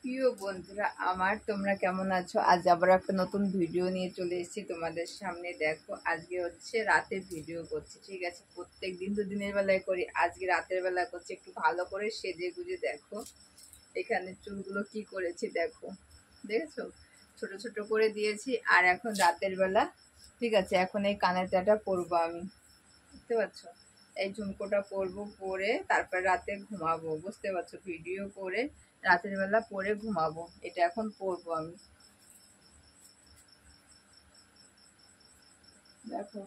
প্রিয় বন্ধুরা আমার, তোমরা কেমন আছো? আজ আবার একটা নতুন ভিডিও নিয়ে চলে এসেছি তোমাদের সামনে। দেখো, আজকে হচ্ছে রাতে ভিডিও করছি, ঠিক আছে? প্রত্যেক দিন তো দিনের বেলায় করি, আজকে রাতের বেলা করছি। একটু ভালো করে সেজে গুজে দেখো। এখানে চুলগুলো কি করেছি দেখো, দেখেছো? ছোট ছোট করে দিয়েছি। আর এখন রাতের বেলা, ঠিক আছে, এখন এই কানেরটা পরবো আমি, বুঝতে পারছো? এই ঝুমকোটা পরবো, পরে তারপর রাতে ঘুমাবো, বুঝতে পারছো? ভিডিও করে রাতের বেলা পরে ঘুমাবো। এটা এখন পরবো আমি, দেখো।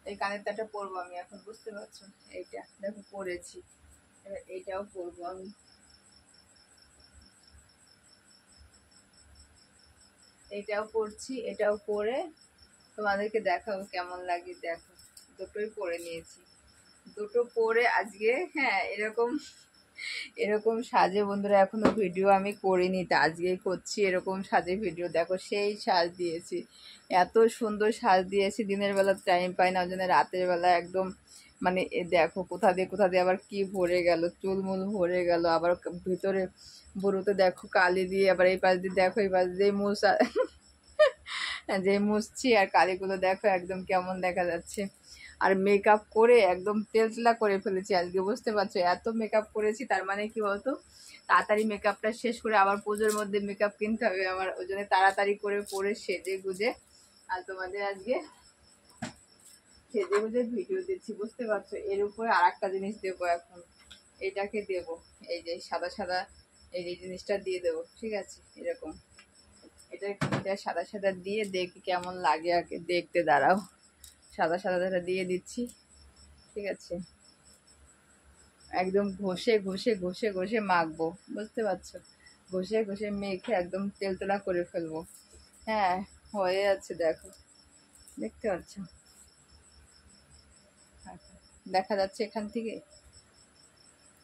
এই কানেরটা পরবো আমি এখন, বুঝতে পারছো? এইটা দেখো পরেছি, এবার এইটাও পরবো আমি। এইটাও পরছি, এটাও পরে তোমাদেরকে দেখাবো কেমন লাগে। দেখো, দুটোই পরে নিয়েছি, দুটো পরে আজকে, হ্যাঁ, এরকম এরকম সাজে বন্ধুরা এখনো ভিডিও আমি করিনি, তা আজকেই করছি এরকম সাজে ভিডিও। দেখো, সেই সাজ দিয়েছি, এত সুন্দর সাজ দিয়েছি। দিনের বেলা টাইম পাই না, ওই জন্য রাতের বেলা একদম মানে দেখো কোথা দিয়ে আবার কি ভরে গেল, চুলমুল ভরে গেল, আবার ভিতরে বুড়োতে দেখো কালি দিয়ে, আবার এই পাশ দিয়ে দেখো, এই পাশ দিয়ে যে মুছছি আর কালিগুলো দেখো একদম কেমন দেখা যাচ্ছে। আর মেকআপ করে একদম তেলতেলা করে ফেলেছি আজকে, বুঝতে পারছো? এত মেকআপ করেছি, তার মানে কি বলতো, তাড়াতাড়ি মেকআপটা শেষ করে আবার পুজোর মধ্যে মেকআপ কিনতে হবে আমার, ওই জন্য তাড়াতাড়ি করে পরে সেজে গুজে আর তোমাদের আজকে সেজে গুজে ভিডিও দিচ্ছি, বুঝতে পারছো? এর উপরে আর একটা জিনিস দেবো এখন, এটাকে দেবো, এই যে সাদা সাদা এই যে জিনিসটা দিয়ে দেবো, ঠিক আছে? এরকম এটা সাদা সাদা দিয়ে দেখি কেমন লাগে আগে দেখতে। দাঁড়াও, সাদা সাদা দিয়ে দিচ্ছি, ঠিক আছে? একদম ঘষে ঘষে ঘষে ঘষে মাখবো, বুঝতে পারছো? ঘষে ঘষে মেখে একদম তেলতেলা করে ফেলবো। হ্যাঁ, হয়ে যাচ্ছে, দেখো, দেখতে পাচ্ছ? দেখা যাচ্ছে এখান থেকে?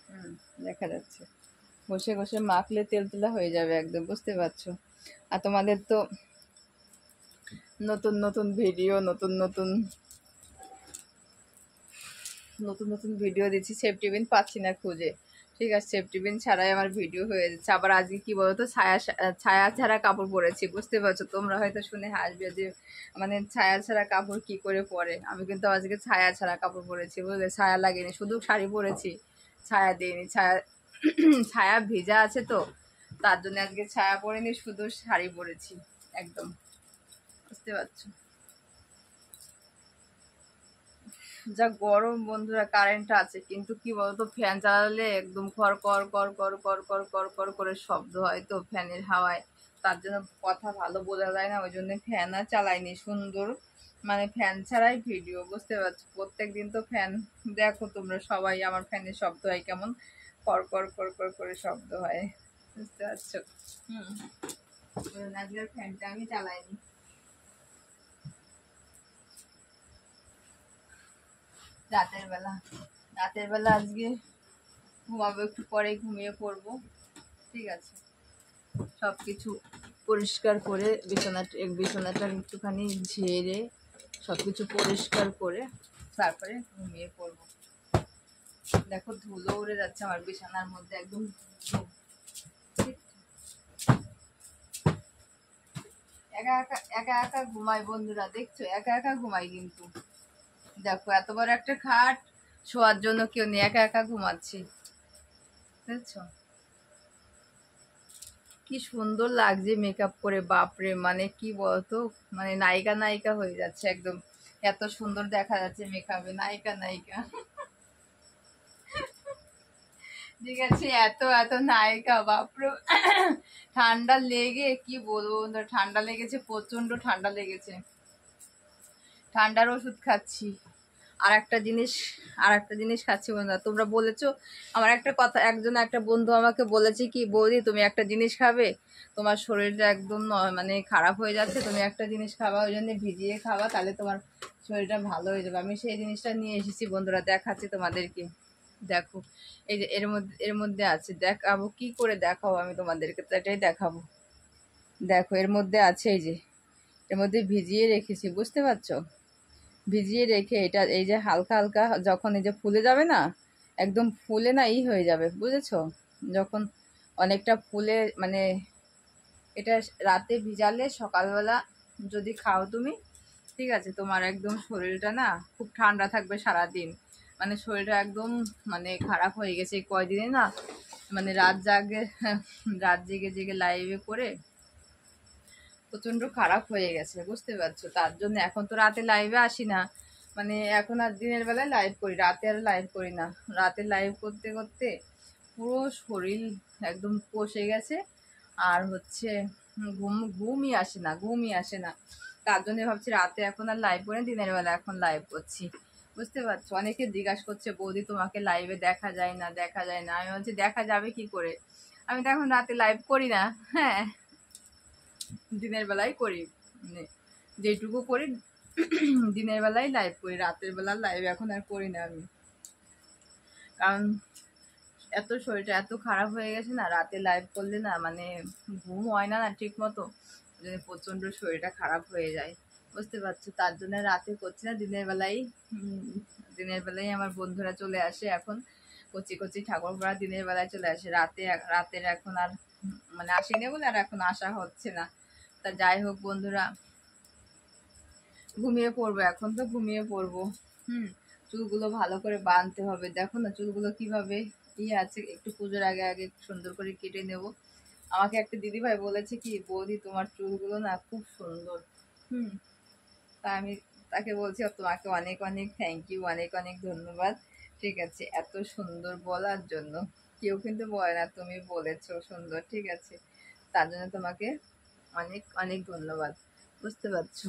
হুম, দেখা যাচ্ছে। ঘষে ঘষে মাখলে তেলতেলা হয়ে যাবে একদম, বুঝতে পারছো? আর তোমাদের তো নতুন নতুন ভিডিও, নতুন নতুন নতুন নতুন ভিডিও দিচ্ছি, সেফটি পিন পাচ্ছি না খুঁজে, ঠিক আছে? সেফটি পিন ছাড়াই আমার ভিডিও হয়ে যাচ্ছে। আবার আজকে কি বলতো, ছায়া ছাড়া কাপড় পরেছি, বুঝতে পারছো? তোমরা হয়তো শুনে হাসবে যে মানে ছায়া ছাড়া কাপড় কি করে পরে। আমি কিন্তু আজকে ছায়া ছাড়া কাপড় পরেছি, বুঝলে? ছায়া লাগেনি, শুধু শাড়ি পরেছি, ছায়া দিইনি। ছায়া ছায়া ভেজা আছে তো, তার জন্য আজকে ছায়া পরিনি, শুধু শাড়ি পরেছি একদম, বুঝতে পারছো? যা গরম বন্ধুরা, কারেন্ট আছে কিন্তু কি বলতো, ফ্যান চালালে একদম কর কর কর কর কর কর কর কর করে শব্দ হয় তো ফ্যানের হাওয়ায়, তার জন্য কথা ভালো বোঝা যায় না, ওই জন্য ফ্যান আর চালাইনি। সুন্দর মানে ফ্যান ছাড়াই ভিডিও, বুঝতে পারছো? প্রত্যেক দিন তো ফ্যান, দেখো তোমরা সবাই আমার ফ্যানের শব্দ হয় কেমন, কর কর কর কর করে শব্দ হয়, বুঝতে পারছো? হুম, আজকের ফ্যানটা আমি চালাইনি। রাতের বেলা, রাতের বেলা আজকে ঘুমাবো, একটু পরে ঘুমিয়ে পড়বো, ঠিক আছে? সব কিছু পরিষ্কার করে বিছানাটা একটুখানি ঝেড়ে সব কিছু পরিষ্কার করে তারপরে ঘুমিয়ে পড়বো। দেখো, ধুলো উড়ে যাচ্ছে আমার বিছানার মধ্যে একদম। একা একা একা একা ঘুমাই বন্ধুরা, দেখছো? একা একা ঘুমাই কিন্তু। দেখো, এত বড় একটা খাট, শোয়ার জন্য কেউ নেই, একা একা ঘুমাচ্ছি, বুঝছো? কি সুন্দর লাগছে মেকআপ করে, বাপরে! মানে কি বলতো, মানে নায়িকা নায়িকা হয়ে যাচ্ছে একদম, এত সুন্দর দেখা যাচ্ছে মেকআপে, নায়িকা নায়িকা। ঠিক আছে, এত এত নায়িকা, বাপরে! ঠান্ডা লেগে কি বলবো বন্ধুরা, ঠান্ডা লেগেছে, প্রচন্ড ঠান্ডা লেগেছে, ঠান্ডার ওষুধ খাচ্ছি। আর একটা জিনিস খাচ্ছি বন্ধুরা, তোমরা বলেছো, আমার একটা কথা, একটা বন্ধু আমাকে বলেছে কি, বৌদি তুমি একটা জিনিস খাবে, তোমার শরীরটা একদম মানে খারাপ হয়ে যাচ্ছে, তুমি একটা জিনিস খাবা, ওই জন্য ভিজিয়ে খাবা, তাহলে তোমার শরীরটা ভালো হয়ে যাবে। আমি সেই জিনিসটা নিয়ে এসেছি বন্ধুরা, দেখাচ্ছি তোমাদেরকে। দেখো, এই যে এর মধ্যে আছে, দেখাবো কি করে দেখাবো আমি তোমাদেরকে, তো এটাই দেখাবো। দেখো, এর মধ্যে আছে, এই যে এর মধ্যে ভিজিয়ে রেখেছি, বুঝতে পারছো? ভিজিয়ে রেখে এটা এই যে হালকা হালকা যখন এই যে ফুলে যাবে না, একদম ফুলে না হয়ে যাবে, বুঝেছো? যখন অনেকটা ফুলে মানে এটা রাতে ভিজালে সকালবেলা যদি খাও তুমি, ঠিক আছে, তোমার একদম শরীরটা না খুব ঠান্ডা থাকবে সারাদিন। মানে শরীরটা একদম মানে খারাপ হয়ে গেছে কয়দিনে না, মানে রাত জেগে জেগে লাইভে করে প্রচণ্ড খারাপ হয়ে গেছে, বুঝতে পারছো। তার জন্য এখন তো রাতে লাইভে আসি না, মানে এখন আর দিনের বেলায় লাইভ করি, রাতে আর লাইভ করি না। রাতে লাইভ করতে করতে পুরো শরীর একদম কষে গেছে, আর হচ্ছে ঘুমই আসে না। তার জন্য ভাবছি রাতে এখন আর লাইভ করি, দিনের বেলা এখন লাইভ করছি, বুঝতে পারছো। অনেকে জিজ্ঞাসা করছে বৌদি তোমাকে লাইভে দেখা যায় না, দেখা যায় না। আমি বলছি দেখা যাবে কি করে, আমি তো এখন রাতে লাইভ করি না। হ্যাঁ, দিনের বেলায় করি, মানে যেটুকু করি দিনের বেলায় লাইভ করি, রাতের বেলা লাইভ এখন আর করি না আমি। কারণ এত শরীরটা এত খারাপ হয়ে গেছে না, রাতে লাইভ করলে না মানে ঘুম হয় না না ঠিক মতো, প্রচণ্ড শরীরটা খারাপ হয়ে যায়, বুঝতে পারছো। তার জন্য রাতে করছি না, দিনের বেলায় আমার বন্ধুরা চলে আসে এখন, কচি কচি ঠাকুরপোড়া দিনের বেলায় চলে আসে, রাতের এখন আর মানে আসেনি বলে আর এখন আসা হচ্ছে না। তা যাই হোক বন্ধুরা, ঘুমিয়ে পড়বো, এখন তো ঘুমিয়ে পড়বো। চুলগুলো ভালো করে বাঁধতে হবে, দেখো না চুলগুলো কিভাবে আছে, একটু পুজোর আগে আগে সুন্দর করে কেটে নেব। আমাকে একটা দিদিভাই বলেছে কি বৌদি তোমার চুলগুলো না খুব সুন্দর। তা আমি তাকে বলছি তোমাকে অনেক অনেক থ্যাংক ইউ, অনেক অনেক ধন্যবাদ, ঠিক আছে, এত সুন্দর বলার জন্য। কেউ কিন্তু বলে না, তুমি বলেছো সুন্দর, ঠিক আছে, তার জন্য তোমাকে অনেক অনেক ধন্যবাদ, বুঝতে পারছো।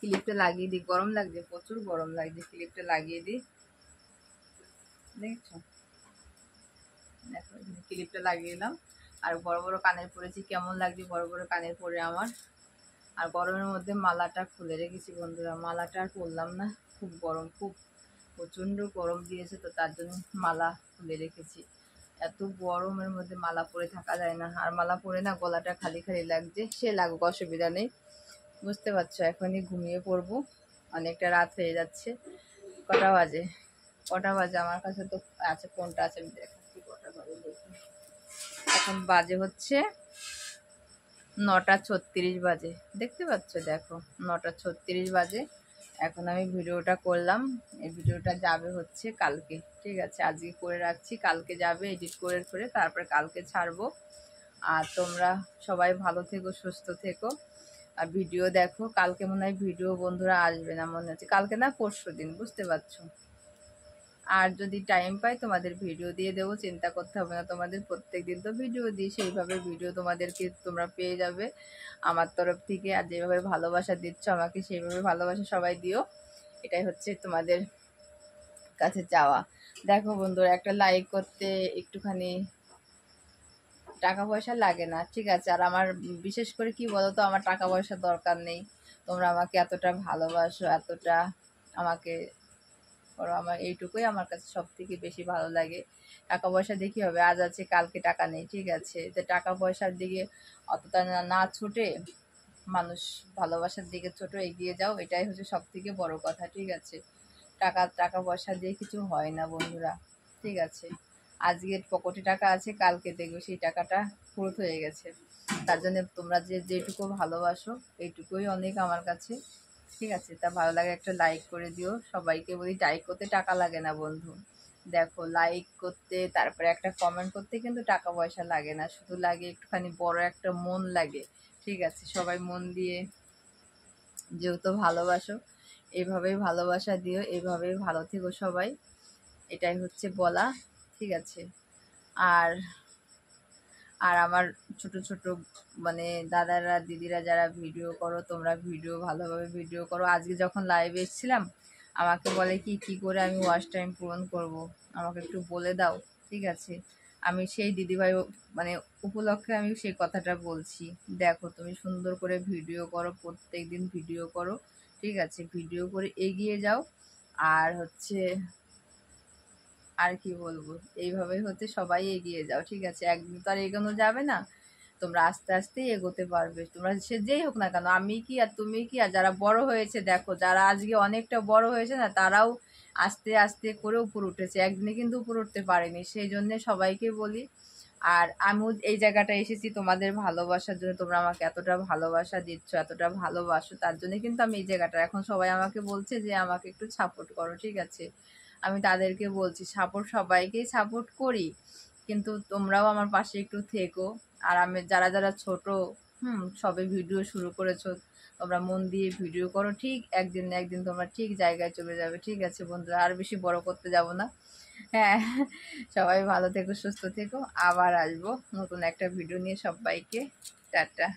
ক্লিপটা লাগিয়ে দিই, গরম লাগছে, প্রচুর গরম লাগছে, ক্লিপটা লাগিয়ে দিই, দেখছো, দেখো ক্লিপটা লাগিয়ে দিলাম। আর বড় বড় কানের পরেছি, কেমন লাগছে বড় বড় কানের পরে আমার। আর গরমের মধ্যে মালাটা খুলে রেখেছি বন্ধুরা, মালাটা আর পরলাম না, খুব গরম, খুব প্রচণ্ড গরম দিয়েছে, তো তার জন্য মালা খুলে রেখেছি। এত গরমের মধ্যে মালা পরে থাকা যায় না, আর মালা পরে না গলাটা খালি খালি লাগছে, সে লাগুক অসুবিধা নেই, বুঝতে পারছো। এখনই ঘুমিয়ে পড়বো, অনেকটা রাত হয়ে যাচ্ছে। কটা বাজে আমার কাছে তো আছে, ফোনটা আছে, আমি দেখাচ্ছি কটা বাজে দেখি। এখন বাজে হচ্ছে 9:36 বাজে, দেখতে পাচ্ছ, দেখো 9:36 বাজে। এখন আমি ভিডিওটা করলাম, এই ভিডিওটা যাবে হচ্ছে কালকে, ঠিক আছে, আজকে করে রাখছি, কালকে যাবে এডিট করে করে, তারপরে কালকে ছাড়বো। আর তোমরা সবাই ভালো থেকো, সুস্থ থেকো, আর ভিডিও দেখো। কালকে মনে হয় ভিডিও বন্ধুরা আসবে না, মনে হচ্ছে কালকে না পরশুদিন, বুঝতে পারছো। আর যদি টাইম পাই তোমাদের ভিডিও দিয়ে দেবো, চিন্তা করতে হবে না, তোমাদের প্রত্যেক দিন তো ভিডিও দিই, সেইভাবে ভিডিও তোমাদেরকে তোমরা পেয়ে যাবে আমার তরফ থেকে। আর যেভাবে ভালোবাসা দিচ্ছ আমাকে, সেইভাবে ভালোবাসা সবাই দিও, এটাই হচ্ছে তোমাদের কাছে চাওয়া। দেখো বন্ধুরা, একটা লাইক করতে একটুখানি টাকা পয়সা লাগে না, ঠিক আছে। আর আমার বিশেষ করে কি বলতো, আমার টাকা পয়সার দরকার নেই, তোমরা আমাকে এতটা ভালোবাসো, এতটা আমাকে করো, আমার এইটুকুই আমার কাছে সব থেকে বেশি ভালো লাগে। টাকা পয়সা দেখি হবে, আজ আছে কালকে টাকা নেই, ঠিক আছে, তো টাকা পয়সার দিকে অতটা না ছুটে মানুষ ভালোবাসার দিকে ছোট এগিয়ে যাও, এটাই হচ্ছে সব থেকে বড় কথা, ঠিক আছে। টাকা পয়সা দিয়ে কিছু হয় না বন্ধুরা, ঠিক আছে। আজকের পকেটে টাকা আছে, কালকে দেখবে সেই টাকাটা ফুরত হয়ে গেছে। তার জন্য তোমরা যেটুকু ভালোবাসো এইটুকুই অনেক আমার কাছে, ঠিক আছে। তা ভালো লাগে একটা লাইক করে দিও, সবাইকে বলি লাইক করতে টাকা লাগে না বন্ধু, দেখো লাইক করতে তারপরে একটা কমেন্ট করতে কিন্তু টাকা পয়সা লাগে না, শুধু লাগে একটুখানি বড় একটা মন লাগে, ঠিক আছে। সবাই মন দিয়ে যেহেতু ভালোবাসো, এইভাবেই ভালোবাসা দিও, এইভাবেই ভালো থেকো সবাই, এটাই হচ্ছে বলা, ঠিক আছে। আর আর আমার ছোট ছোট মানে দাদারা দিদিরা যারা ভিডিও করো, তোমরা ভিডিও ভালোভাবে ভিডিও করো। আজকে যখন লাইভে এসেছিলাম আমাকে বলে কি করে আমি ওয়াচ টাইম পূরণ করব, আমাকে একটু বলে দাও, ঠিক আছে। আমি সেই দিদিভাই মানে উপলক্ষে আমি সেই কথাটা বলছি, দেখো তুমি সুন্দর করে ভিডিও করো, প্রত্যেক দিন ভিডিও করো, ঠিক আছে, ভিডিও করে এগিয়ে যাও। আর হচ্ছে আর কি বলবো, এইভাবেই হচ্ছে সবাই এগিয়ে যাও, ঠিক আছে। একদিন তো আর এগোনো যাবে না, তোমরা আস্তে আস্তে এগোতে পারবে, তোমরা সে যেই হোক না কেন, আমি কি আর তুমি কি, আর যারা বড় হয়েছে দেখো, যারা আজকে অনেকটা বড় হয়েছে না, তারাও আস্তে আস্তে করে উপর উঠেছে, একদিনে কিন্তু উপর উঠতে পারেনি। সেই জন্য সবাইকে বলি আর আমিও এই জায়গাটা এসেছি তোমাদের ভালোবাসার জন্য। তোমরা আমাকে এতটা ভালোবাসা দিচ্ছ, এতটা ভালোবাসো, তার জন্য কিন্তু আমি এই জায়গাটা, এখন সবাই আমাকে বলছে যে আমাকে একটু সাপোর্ট করো, ঠিক আছে? আমি তাদেরকে বলছি সাপোর্ট, সবাইকেই সাপোর্ট করি, কিন্তু তোমরাও আমার পাশে একটু থেকো। আর আমি যারা যারা ছোট, সবে ভিডিও শুরু করেছো, তোমরা মন দিয়ে ভিডিও করো, ঠিক একদিন না একদিন তোমরা ঠিক জায়গায় চলে যাবে, ঠিক আছে বন্ধুরা? আর বেশি বড় করতে যাব না। হ্যাঁ, সবাই ভালো থেকো, সুস্থ থেকো, আবার আসবো নতুন একটা ভিডিও নিয়ে। সবাইকে টাটা।